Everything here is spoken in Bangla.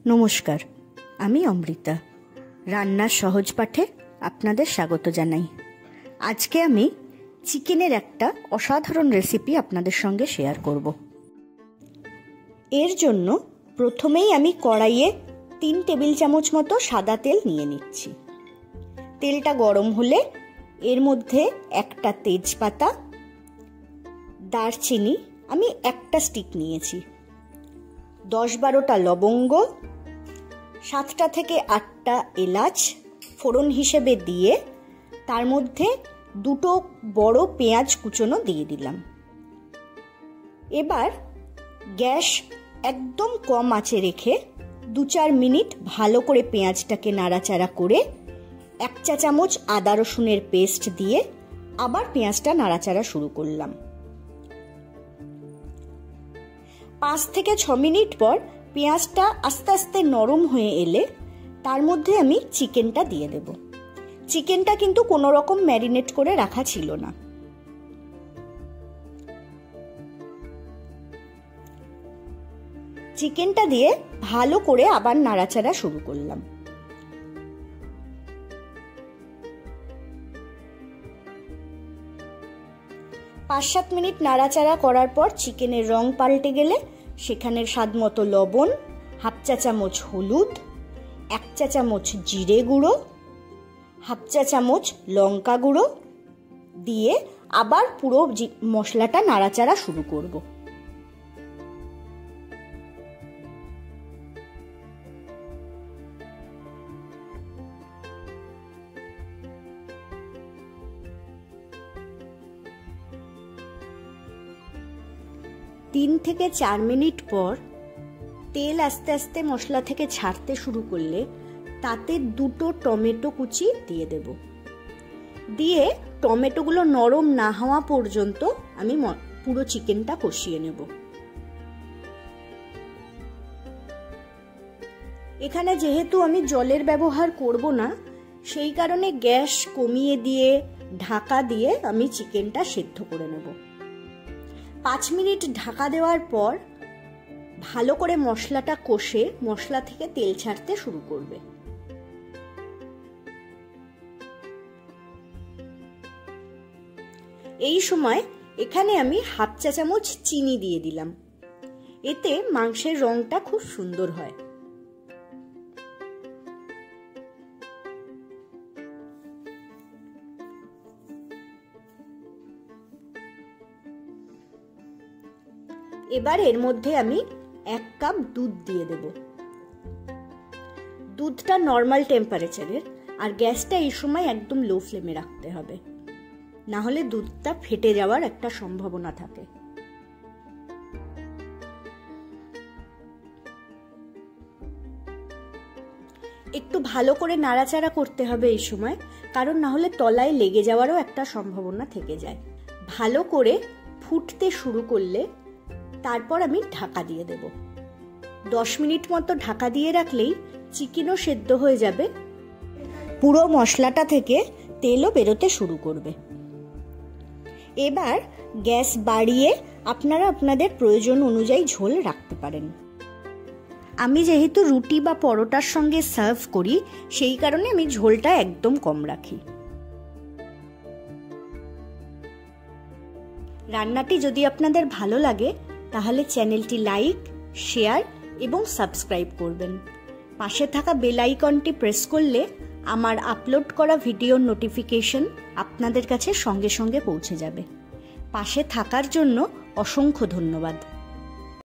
নমস্কার, আমি অমৃতা। রান্নার সহজ পাঠে আপনাদের স্বাগত জানাই। আজকে আমি চিকেনের একটা অসাধারণ রেসিপি আপনাদের সঙ্গে শেয়ার করব। এর জন্য প্রথমেই আমি কড়াইয়ে 3 টেবিল চামচ মতো সাদা তেল নিয়ে নিচ্ছি। তেলটা গরম হলে এর মধ্যে একটা তেজপাতা, দারচিনি আমি একটা স্টিক নিয়েছি, 10-12টা লবঙ্গ, 7টা থেকে 8টা এলাচ ফোড়ন হিসেবে দিয়ে তার মধ্যে 2টো বড় পেঁয়াজ কুচনো দিয়ে দিলাম। এবার গ্যাস একদম কম আঁচে রেখে 2-4 মিনিট ভালো করে পেঁয়াজটাকে নাড়াচাড়া করে 1 চা চামচ আদা রসুনের পেস্ট দিয়ে আবার পেঁয়াজটা নাড়াচাড়া শুরু করলাম। 5 থেকে 6 মিনিট পর পেঁয়াজটা আস্তে আস্তে নরম হয়ে এলে তার মধ্যে আমি চিকেনটা দিয়ে দেব। চিকেনটা কিন্তু কোনো রকম ম্যারিনেট করে রাখা ছিল না। চিকেনটা দিয়ে ভালো করে আবার নাড়াচাড়া শুরু করলাম। পাঁচ 7 মিনিট নাড়াচাড়া করার পর চিকেনের রং পাল্টে গেলে সেখানে স্বাদ মতো লবণ, 1/2 চা চামচ হলুদ, 1 চা চামচ জিরে গুঁড়ো, 1/2 চা চামচ লঙ্কা গুঁড়ো দিয়ে আবার পুরো মশলাটা নাড়াচাড়া শুরু করব। তিন থেকে 4 মিনিট পর তেল আস্তে আস্তে মশলা থেকে ছাড়তে শুরু করলে তাতে 2টো টমেটো কুচি দিয়ে দেব। দিয়ে টমেটোগুলো নরম না হওয়া পর্যন্ত আমি পুরো চিকেনটা কষিয়ে নেব। এখানে যেহেতু আমি জলের ব্যবহার করব না, সেই কারণে গ্যাস কমিয়ে দিয়ে ঢাকা দিয়ে আমি চিকেনটা সেদ্ধ করে নেব। 5 মিনিট ঢাকা দেওয়ার পর ভালো করে মশলাটা কষে মশলা থেকে তেল ছাড়তে শুরু করবে। এই সময় এখানে আমি 1/2 চা চামচ চিনি দিয়ে দিলাম। এতে মাংসের রংটা খুব সুন্দর হয়। এবার এর মধ্যে আমি 1 কাপ দুধ দিয়ে দেব। দুধটা নর্মাল টেম্পারেচারের, আর গ্যাসটা এই সময় একদম লো ফ্লেমে রাখতে হবে, না হলে দুধটা ফেটে যাওয়ার একটা সম্ভাবনা থাকে। একটু ভালো করে নাড়াচাড়া করতে হবে এই সময়, কারণ না হলে তলায় লেগে যাওয়ারও একটা সম্ভাবনা থেকে যায়। ভালো করে ফুটতে শুরু করলে তারপর আমি ঢাকা দিয়ে দেব। 10 মিনিট মতো ঢাকা দিয়ে রাখলেই চিকেনও সেদ্ধ হয়ে যাবে, পুরো মশলাটা থেকে তেলও বেরোতে শুরু করবে। এবার গ্যাস বাড়িয়ে আপনারা আপনাদের প্রয়োজন অনুযায়ী ঝোল রাখতে পারেন। আমি যেহেতু রুটি বা পরোটার সঙ্গে সার্ভ করি, সেই কারণে আমি ঝোলটা একদম কম রাখি। রান্নাটি যদি আপনাদের ভালো লাগে তাহলে চ্যানেলটি লাইক, শেয়ার এবং সাবস্ক্রাইব করবেন। পাশে থাকা বেল আইকনটি প্রেস করলে আমার আপলোড করা ভিডিওর নোটিফিকেশন আপনাদের কাছে সঙ্গে সঙ্গে পৌঁছে যাবে। পাশে থাকার জন্য অসংখ্য ধন্যবাদ।